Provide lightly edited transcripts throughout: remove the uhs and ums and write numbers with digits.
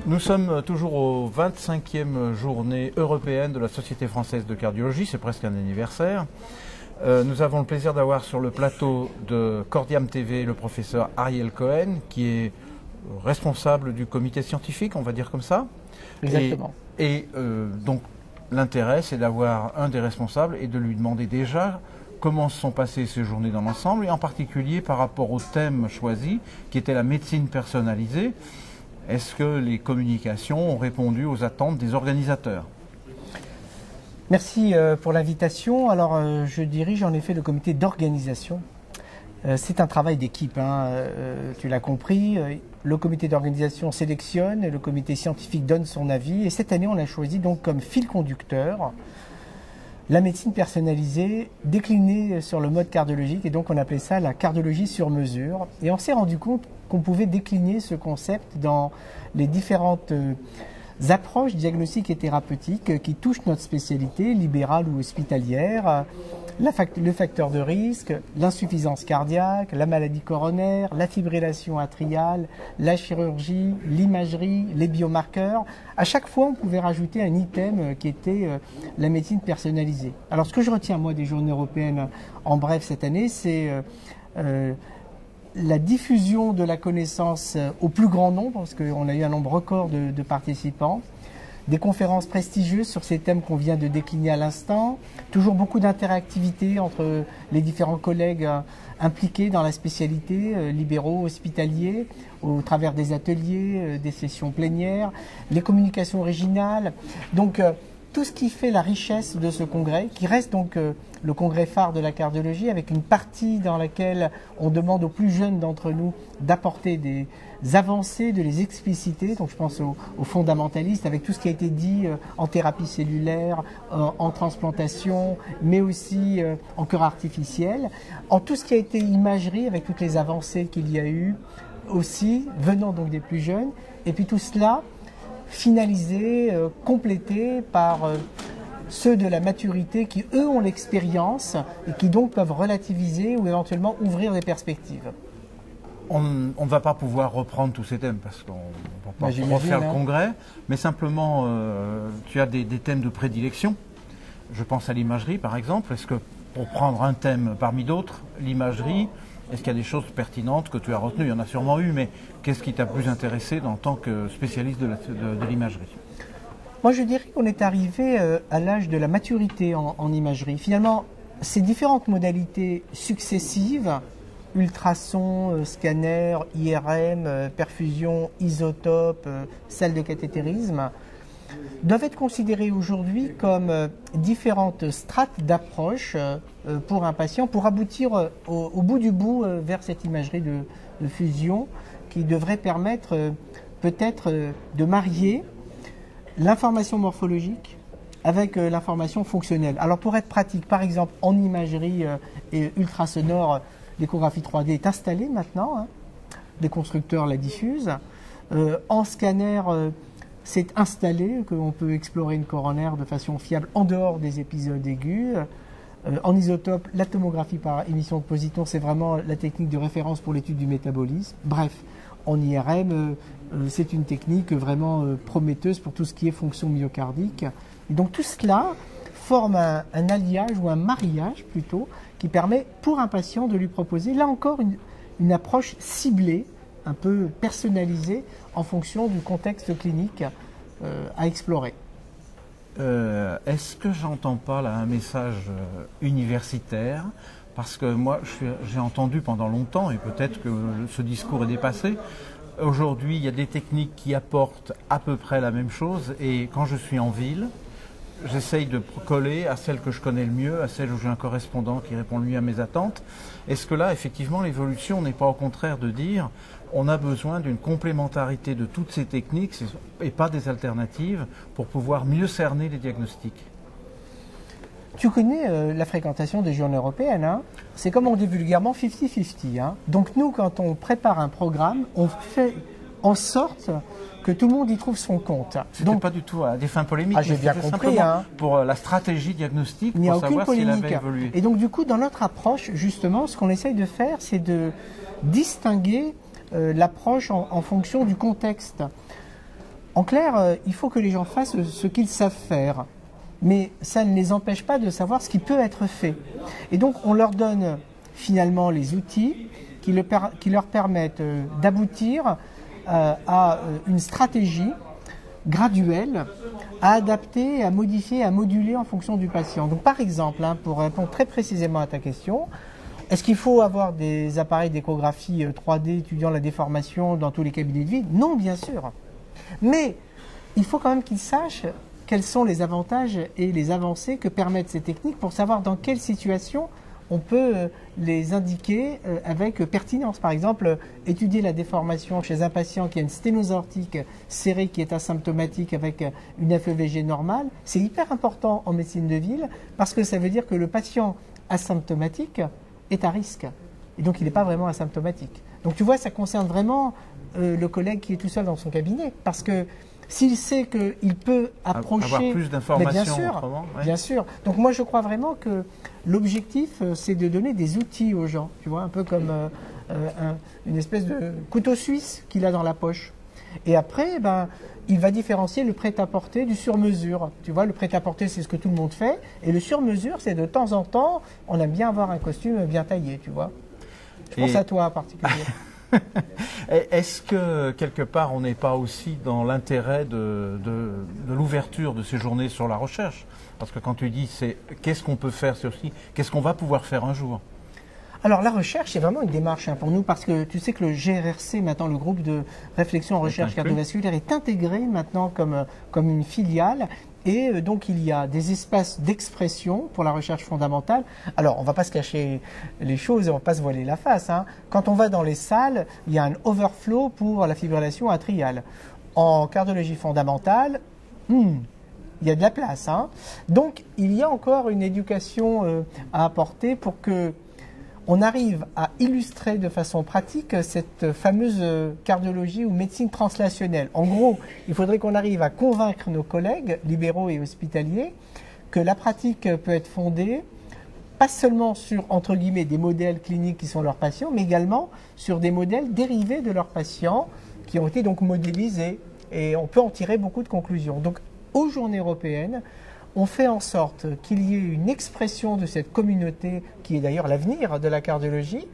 Nous sommes toujours aux 25e journée européenne de la Société française de cardiologie, c'est presque un anniversaire. Nous avons le plaisir d'avoir sur le plateau de Cordiam TV le professeur Ariel Cohen, qui est responsable du comité scientifique, on va dire comme ça. Exactement. Donc l'intérêt, c'est d'avoir un des responsables et de lui demander déjà comment se sont passées ces journées dans l'ensemble, et en particulier par rapport au thème choisi, qui était la médecine personnalisée. Est-ce que les communications ont répondu aux attentes des organisateurs? Merci pour l'invitation. Alors, je dirige en effet le comité d'organisation. C'est un travail d'équipe, hein. Tu l'as compris. Le comité d'organisation sélectionne, le comité scientifique donne son avis. Et cette année, on a choisi donc comme fil conducteur la médecine personnalisée déclinée sur le mode cardiologique. Et donc, on appelait ça la cardiologie sur mesure. Et on s'est rendu compte qu'on pouvait décliner ce concept dans les différentes approches diagnostiques et thérapeutiques qui touchent notre spécialité, libérale ou hospitalière, le facteur de risque, l'insuffisance cardiaque, la maladie coronaire, la fibrillation atriale, la chirurgie, l'imagerie, les biomarqueurs. À chaque fois, on pouvait rajouter un item qui était la médecine personnalisée. Alors, ce que je retiens, moi, des journées européennes, en bref, cette année, c'est la diffusion de la connaissance au plus grand nombre, parce qu'on a eu un nombre record de participants, des conférences prestigieuses sur ces thèmes qu'on vient de décliner à l'instant, toujours beaucoup d'interactivité entre les différents collègues impliqués dans la spécialité, libéraux, hospitaliers, au travers des ateliers, des sessions plénières, les communications originales. Donc, tout ce qui fait la richesse de ce congrès, qui reste donc le congrès phare de la cardiologie, avec une partie dans laquelle on demande aux plus jeunes d'entre nous d'apporter des avancées, de les expliciter. Donc je pense aux fondamentalistes, avec tout ce qui a été dit en thérapie cellulaire, en transplantation, mais aussi en cœur artificiel, en tout ce qui a été imagerie, avec toutes les avancées qu'il y a eu aussi, venant donc des plus jeunes, et puis tout cela finalisé, complété par ceux de la maturité qui, eux, ont l'expérience et qui donc peuvent relativiser ou éventuellement ouvrir des perspectives. On ne va pas pouvoir reprendre tous ces thèmes parce qu'on ne va pas refaire le congrès, mais simplement, tu as des thèmes de prédilection. Je pense à l'imagerie, par exemple. Est-ce que, pour prendre un thème parmi d'autres, l'imagerie, est-ce qu'il y a des choses pertinentes que tu as retenues? Il y en a sûrement eu, mais qu'est-ce qui t'a plus intéressé en tant que spécialiste de l'imagerie? Moi, je dirais qu'on est arrivé à l'âge de la maturité en imagerie. Finalement, ces différentes modalités successives, ultrasons, scanner, IRM, perfusion, isotope, salle de cathétérisme, doivent être considérées aujourd'hui comme différentes strates d'approche pour un patient, pour aboutir au bout du bout vers cette imagerie de fusion qui devrait permettre peut-être de marier l'information morphologique avec l'information fonctionnelle. Alors pour être pratique, par exemple en imagerie et ultrasonore, l'échographie 3D est installée maintenant, hein. Les constructeurs la diffusent. En scanner, c'est installé, qu'on peut explorer une coronaire de façon fiable en dehors des épisodes aigus. En isotope, la tomographie par émission de positons, c'est vraiment la technique de référence pour l'étude du métabolisme. Bref, en IRM, c'est une technique vraiment prometteuse pour tout ce qui est fonction myocardique. Et donc tout cela forme un alliage ou un mariage plutôt qui permet pour un patient de lui proposer là encore une approche ciblée, un peu personnalisée en fonction du contexte clinique à explorer. Est-ce que j'entends pas là un message universitaire? Parce que moi, j'ai entendu pendant longtemps, et peut-être que ce discours est dépassé, aujourd'hui, il y a des techniques qui apportent à peu près la même chose, et quand je suis en ville, j'essaye de coller à celle que je connais le mieux, à celle où j'ai un correspondant qui répond le mieux à mes attentes. Est-ce que là, effectivement, l'évolution n'est pas au contraire de dire on a besoin d'une complémentarité de toutes ces techniques et pas des alternatives pour pouvoir mieux cerner les diagnostics? Tu connais la fréquentation des journées européennes, hein? C'est comme on dit vulgairement 50-50. Hein? Donc nous, quand on prépare un programme, on fait en sorte que que tout le monde y trouve son compte. C'était pas du tout à des fins polémiques, j'ai bien compris, pour la stratégie diagnostique, il n'y a pour aucune savoir s'il polémique. avait évolué. Et donc du coup, dans notre approche, justement, ce qu'on essaye de faire, c'est de distinguer l'approche en fonction du contexte. En clair, il faut que les gens fassent ce qu'ils savent faire, mais ça ne les empêche pas de savoir ce qui peut être fait. Et donc on leur donne finalement les outils qui leur permettent d'aboutir à une stratégie graduelle à adapter, à modifier, à moduler en fonction du patient. Donc par exemple, pour répondre très précisément à ta question, est-ce qu'il faut avoir des appareils d'échographie 3D étudiant la déformation dans tous les cabinets de vie? Non, bien sûr. Mais il faut quand même qu'ils sachent quels sont les avantages et les avancées que permettent ces techniques pour savoir dans quelle situation on peut les indiquer avec pertinence. Par exemple, étudier la déformation chez un patient qui a une sténose aortique serrée qui est asymptomatique avec une FEVG normale, c'est hyper important en médecine de ville parce que ça veut dire que le patient asymptomatique est à risque. Et donc il n'est pas vraiment asymptomatique. Donc tu vois, ça concerne vraiment le collègue qui est tout seul dans son cabinet. Parce que s'il sait qu'il peut approcher... Avoir plus d'informations autrement. Ouais. Bien sûr. Donc moi je crois vraiment que l'objectif c'est de donner des outils aux gens. Tu vois, un peu comme une espèce de couteau suisse qu'il a dans la poche. Et après, il va différencier le prêt-à-porter du sur-mesure. Tu vois, le prêt-à-porter, c'est ce que tout le monde fait. Et le sur-mesure, c'est de temps en temps, on aime bien avoir un costume bien taillé, tu vois. Je pense à toi en particulier. Est-ce que, quelque part, on n'est pas aussi dans l'intérêt de l'ouverture de ces journées sur la recherche? Parce que quand tu dis, c'est qu'est-ce qu'on peut faire, c'est aussi qu'est-ce qu'on va pouvoir faire un jour? Alors la recherche, c'est vraiment une démarche pour nous parce que tu sais que le GRRC, maintenant le groupe de réflexion en recherche cardiovasculaire, est intégré maintenant comme une filiale. Et donc il y a des espaces d'expression pour la recherche fondamentale. Alors on ne va pas se cacher les choses et on ne va pas se voiler la face. Quand on va dans les salles, il y a un overflow pour la fibrillation atriale. En cardiologie fondamentale, il y a de la place. Donc il y a encore une éducation à apporter pour que on arrive à illustrer de façon pratique cette fameuse cardiologie ou médecine translationnelle. En gros, il faudrait qu'on arrive à convaincre nos collègues libéraux et hospitaliers que la pratique peut être fondée pas seulement sur, entre guillemets, des modèles cliniques qui sont leurs patients, mais également sur des modèles dérivés de leurs patients qui ont été donc modélisés. Et on peut en tirer beaucoup de conclusions. Donc, aux Journées européennes, on fait en sorte qu'il y ait une expression de cette communauté qui est d'ailleurs l'avenir de la cardiologie,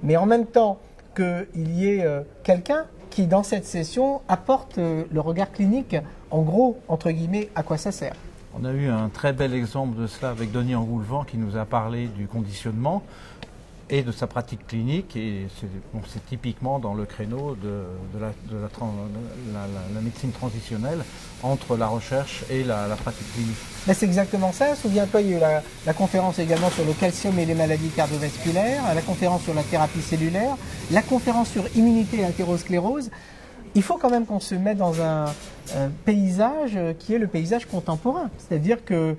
mais en même temps qu'il y ait quelqu'un qui, dans cette session, apporte le regard clinique, en gros, entre guillemets, à quoi ça sert. On a eu un très bel exemple de cela avec Denis Engoulevent qui nous a parlé du conditionnement et de sa pratique clinique, et c'est typiquement dans le créneau de la médecine transitionnelle entre la recherche et la pratique clinique. C'est exactement ça. Souviens-toi, il y a eu la conférence également sur le calcium et les maladies cardiovasculaires, la conférence sur la thérapie cellulaire, la conférence sur immunité et l'athérosclérose. Il faut quand même qu'on se mette dans un paysage qui est le paysage contemporain. C'est-à-dire que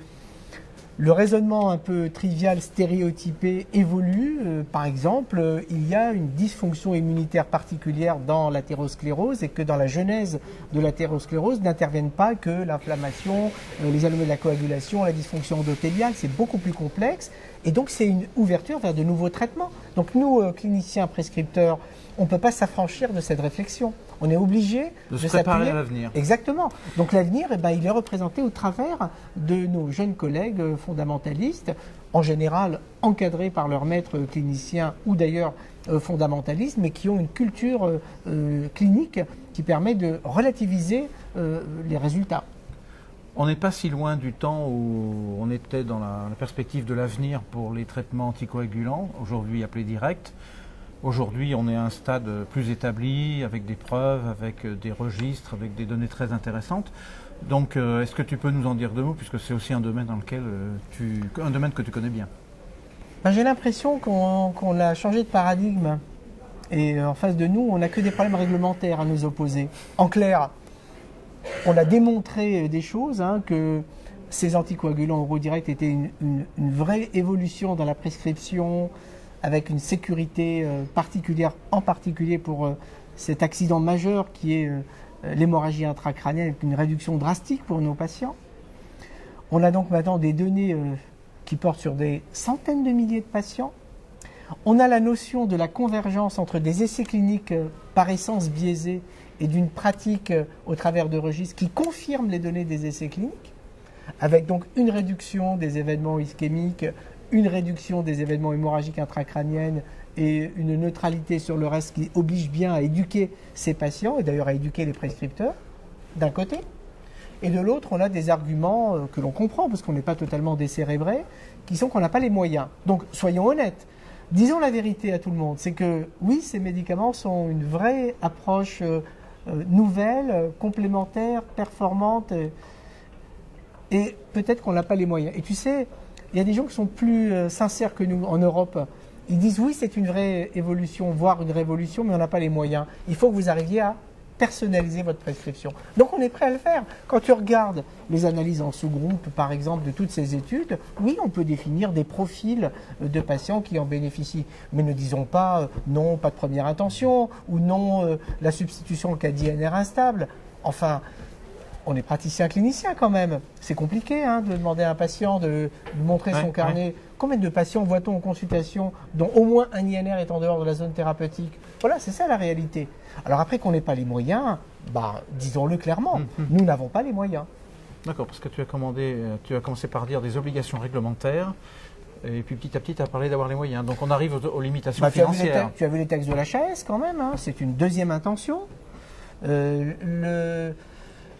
le raisonnement un peu trivial, stéréotypé évolue. Par exemple, il y a une dysfonction immunitaire particulière dans l'athérosclérose et que dans la genèse de l'athérosclérose n'interviennent pas que l'inflammation, les anomalies de la coagulation, la dysfonction endothéliale. C'est beaucoup plus complexe et donc c'est une ouverture vers de nouveaux traitements. Donc nous, cliniciens prescripteurs, on ne peut pas s'affranchir de cette réflexion. On est obligé de se préparer à l'avenir. Exactement. Donc l'avenir, il est représenté au travers de nos jeunes collègues fondamentalistes, en général encadrés par leur maître clinicien ou d'ailleurs fondamentalistes, mais qui ont une culture clinique qui permet de relativiser les résultats. On n'est pas si loin du temps où on était dans la perspective de l'avenir pour les traitements anticoagulants, aujourd'hui appelés directs. Aujourd'hui, on est à un stade plus établi, avec des preuves, avec des registres, avec des données très intéressantes. Donc, est-ce que tu peux nous en dire deux mots, puisque c'est aussi un domaine dans lequel un domaine que tu connais bien? J'ai l'impression qu'on a changé de paradigme. Et en face de nous, on n'a que des problèmes réglementaires à nous opposer. En clair, on a démontré des choses, que ces anticoagulants oraux directs étaient une vraie évolution dans la prescription, avec une sécurité particulière, en particulier pour cet accident majeur qui est l'hémorragie intracrânienne avec une réduction drastique pour nos patients. On a donc maintenant des données qui portent sur des centaines de milliers de patients. On a la notion de la convergence entre des essais cliniques par essence biaisés et d'une pratique au travers de registres qui confirment les données des essais cliniques, avec donc une réduction des événements ischémiques, une réduction des événements hémorragiques intracrâniennes et une neutralité sur le reste qui oblige bien à éduquer ces patients et d'ailleurs à éduquer les prescripteurs, d'un côté. Et de l'autre, on a des arguments que l'on comprend parce qu'on n'est pas totalement décérébré, qui sont qu'on n'a pas les moyens. Donc soyons honnêtes, disons la vérité à tout le monde, c'est que oui, ces médicaments sont une vraie approche nouvelle, complémentaire, performante, et peut-être qu'on n'a pas les moyens. Et tu sais, il y a des gens qui sont plus sincères que nous en Europe. Ils disent oui, c'est une vraie évolution, voire une révolution, mais on n'a pas les moyens. Il faut que vous arriviez à personnaliser votre prescription. Donc on est prêt à le faire. Quand tu regardes les analyses en sous-groupe, par exemple, de toutes ces études, oui, on peut définir des profils de patients qui en bénéficient. Mais ne disons pas non, pas de première intention, ou non, la substitution en cas d'INR instable. Enfin, on est praticien clinicien quand même. C'est compliqué de demander à un patient de montrer son carnet. Combien de patients voit-on en consultation dont au moins un INR est en dehors de la zone thérapeutique? Voilà, c'est ça la réalité. Alors après qu'on n'ait pas les moyens, disons-le clairement, nous n'avons pas les moyens. D'accord, parce que tu as commencé par dire des obligations réglementaires, et puis petit à petit tu as parlé d'avoir les moyens. Donc on arrive aux limitations financières. Tu as vu les textes de l'HAS quand même, c'est une deuxième intention. Le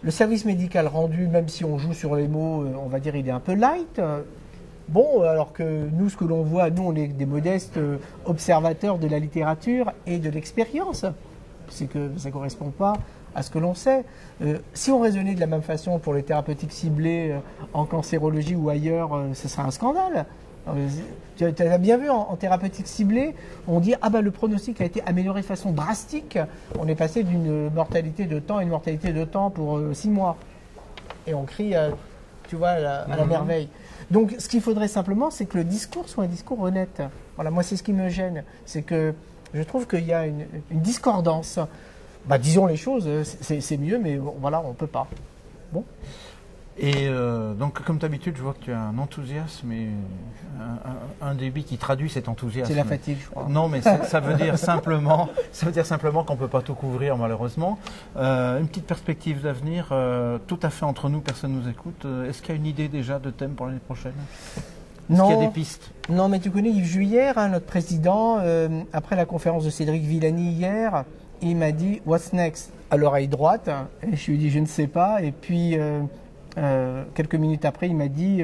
service médical rendu, même si on joue sur les mots, on va dire il est un peu light. Bon, alors que nous, ce que l'on voit, nous, on est des modestes observateurs de la littérature et de l'expérience. C'est que ça ne correspond pas à ce que l'on sait. Si on raisonnait de la même façon pour les thérapeutiques ciblées en cancérologie ou ailleurs, ce serait un scandale. Tu as bien vu, en thérapeutique ciblée, on dit « le pronostic a été amélioré de façon drastique. On est passé d'une mortalité de temps à une mortalité de temps pour 6 mois. » Et on crie, tu vois, à la merveille. Donc, ce qu'il faudrait simplement, c'est que le discours soit un discours honnête. Voilà, moi, c'est ce qui me gêne. C'est que je trouve qu'il y a une discordance. Disons les choses, c'est mieux, mais voilà, on ne peut pas. Bon. Et donc, comme d'habitude, je vois que tu as un enthousiasme et un débit qui traduit cet enthousiasme. C'est la fatigue, je crois. Non, mais ça veut dire simplement qu'on ne peut pas tout couvrir, malheureusement. Une petite perspective d'avenir, tout à fait entre nous, personne ne nous écoute. Est-ce qu'il y a une idée déjà de thème pour l'année prochaine? Est-ce qu'il y a des pistes? Non, mais tu connais Yves Juillère, notre président, après la conférence de Cédric Villani hier, il m'a dit « What's next ?» à l'oreille droite. Et je lui ai dit « Je ne sais pas ». Et puis... quelques minutes après, il m'a dit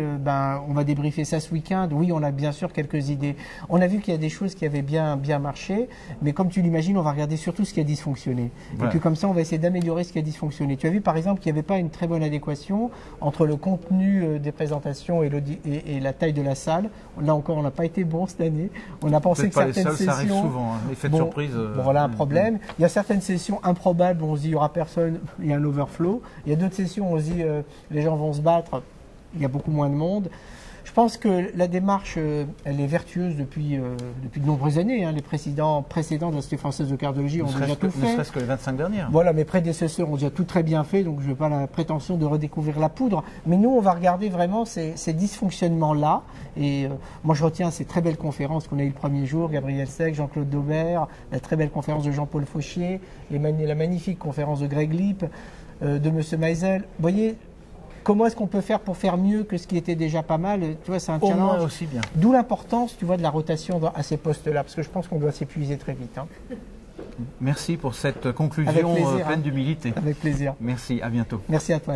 on va débriefer ça ce week-end. Oui, on a bien sûr quelques idées. On a vu qu'il y a des choses qui avaient bien marché, mais comme tu l'imagines, on va regarder surtout ce qui a dysfonctionné. Ouais. Et puis comme ça, on va essayer d'améliorer ce qui a dysfonctionné. Tu as vu par exemple qu'il n'y avait pas une très bonne adéquation entre le contenu des présentations et la taille de la salle. Là encore, on n'a pas été bon cette année. On a pensé que certaines sessions... Ça arrive souvent, l'effet de surprise. Voilà un problème. Il y a certaines sessions improbables où on se dit il n'y aura personne, il y a un overflow. Il y a d'autres sessions où on se dit les gens vont se battre, il y a beaucoup moins de monde. Je pense que la démarche, elle est vertueuse depuis de nombreuses années. Les précédents de l'Institut français de cardiologie ont déjà tout fait. Ne serait-ce que les 25 dernières. Voilà, mes prédécesseurs ont déjà tout très bien fait, donc je n'ai pas la prétention de redécouvrir la poudre. Mais nous, on va regarder vraiment ces dysfonctionnements-là. Et moi, je retiens ces très belles conférences qu'on a eues le premier jour, Gabriel Sec, Jean-Claude Daubert, la très belle conférence de Jean-Paul Fauchier, la magnifique conférence de Greg Lipp, de M. Meisel. Vous voyez, comment est-ce qu'on peut faire pour faire mieux que ce qui était déjà pas mal? Tu vois, c'est un challenge. Au moins aussi bien. D'où l'importance, tu vois, de la rotation à ces postes-là, parce que je pense qu'on doit s'épuiser très vite. Merci pour cette conclusion pleine d'humilité. Avec plaisir. Merci, à bientôt. Merci à toi.